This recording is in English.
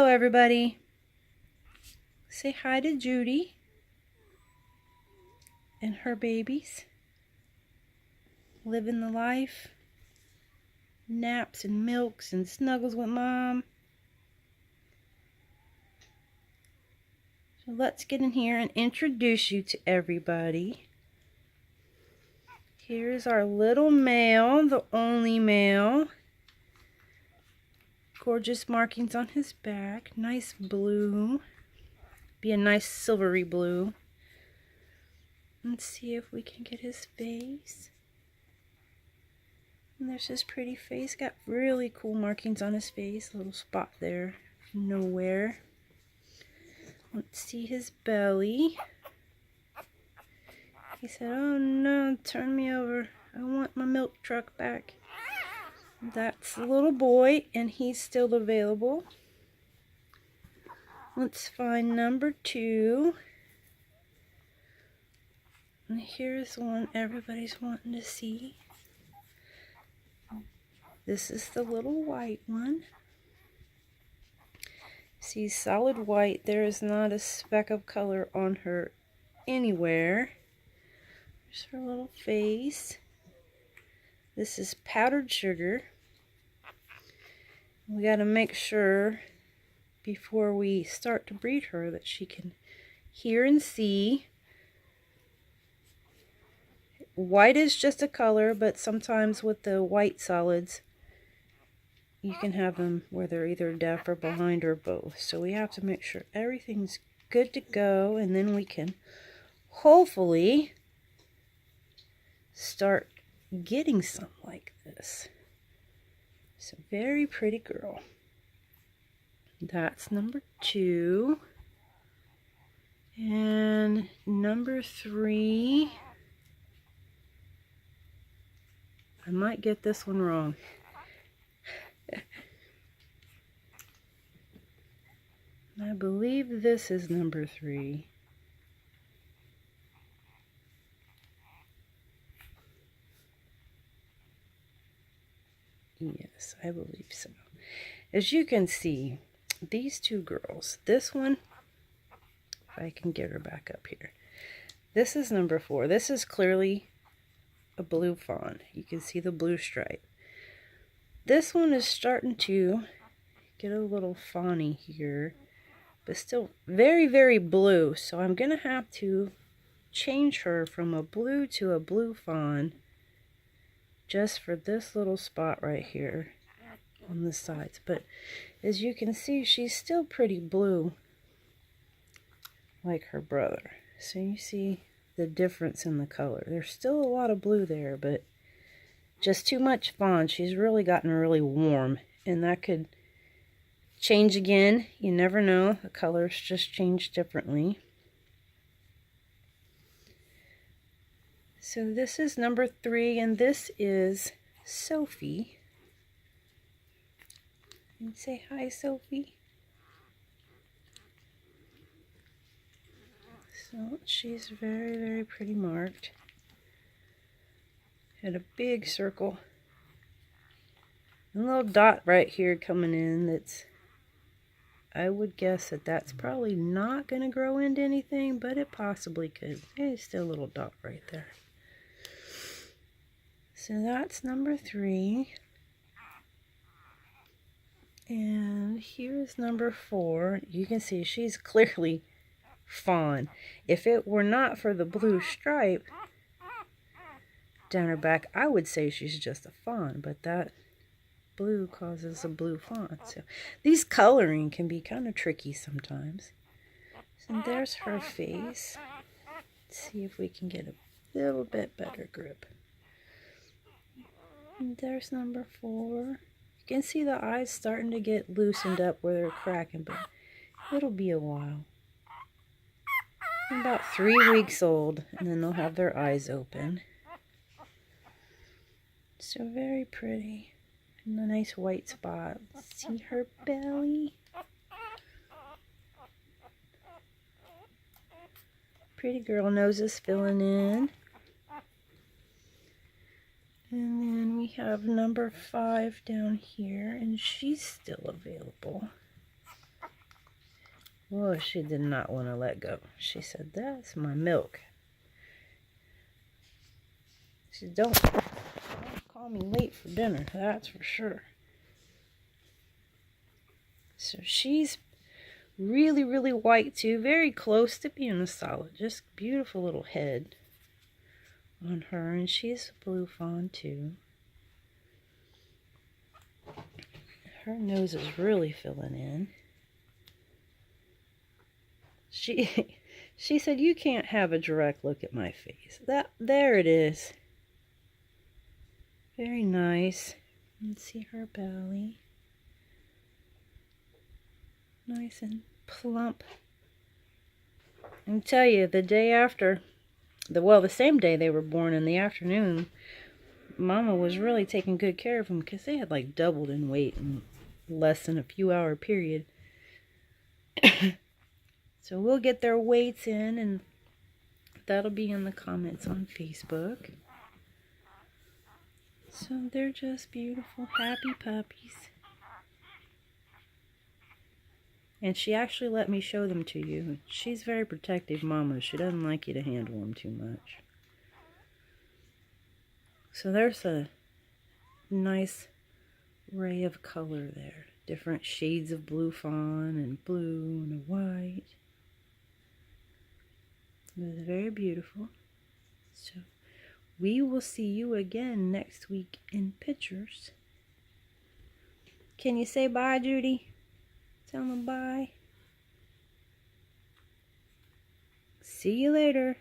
Hello, everybody. Say hi to Judy and her babies. Living the life. Naps and milks and snuggles with mom. So let's get in here and introduce you to everybody. Here's our little male, the only male. Gorgeous markings on his back. Nice blue. Be a nice silvery blue. Let's see if we can get his face. And there's his pretty face. Got really cool markings on his face. A little spot there. Nowhere. Let's see his belly. He said, "Oh no, turn me over. I want my milk truck back." That's the little boy, and he's still available. Let's find number 2. And here's one everybody's wanting to see. This is the little white one. See, solid white. There is not a speck of color on her anywhere. There's her little face. This is powdered sugar. We got to make sure before we start to breed her that she can hear and see. White is just a color, but sometimes with the white solids, you can have them where they're either deaf or blind or both. So we have to make sure everything's good to go, and then we can hopefully start getting some like this. So very pretty girl. That's number 2. And number 3. I might get this one wrong. I believe this is number 3. Yes, I believe so. As you can see, these 2 girls, this one, if I can get her back up here, this is number 4. This is clearly a blue fawn. You can see the blue stripe. This one is starting to get a little fawny here, but still very, very blue. So I'm going to have to change her from a blue to a blue fawn just for this little spot right here on the sides. But as you can see, she's still pretty blue like her brother. So you see the difference in the color. There's still a lot of blue there, but just too much fawn. She's really gotten really warm, and that could change again. You never know. The colors just change differently. So this is number 3, and this is Sophie. And say hi, Sophie. So she's very, very pretty marked. Had a big circle. A little dot right here coming in that's, I would guess that that's probably not going to grow into anything, but it possibly could. There's still a little dot right there. So that's number 3. And here's number 4. You can see she's clearly fawn. If it were not for the blue stripe down her back, I would say she's just a fawn, but that blue causes a blue fawn. So these coloring can be kind of tricky sometimes. So there's her face. Let's see if we can get a little bit better grip. And there's number 4. You can see the eyes starting to get loosened up where they're cracking, but it'll be a while. About 3 weeks old, and then they'll have their eyes open. So very pretty. And a nice white spot. See her belly? Pretty girl. Nose is filling in. And then we have number 5 down here, and she's still available. Well, she did not want to let go. She said, "That's my milk." She said, don't call me late for dinner, that's for sure. So she's really, really white too. Very close to being a solid. Just beautiful little head on her. And she's a blue fawn too. Her nose is really filling in. She said, "You can't have a direct look at my face." There it is. Very nice. And see her belly. Nice and plump. And tell you, the day after, the same day they were born, in the afternoon, Mama was really taking good care of them because they had like doubled in weight in less than a few hour period. So we'll get their weights in, and that'll be in the comments on Facebook. So they're just beautiful, happy puppies. And she actually let me show them to you. She's very protective, Mama. She doesn't like you to handle them too much. So there's a nice ray of color there. Different shades of blue fawn and blue and a white. It was very beautiful. So we will see you again next week in pictures. Can you say bye, Judy? Tell them bye. See you later.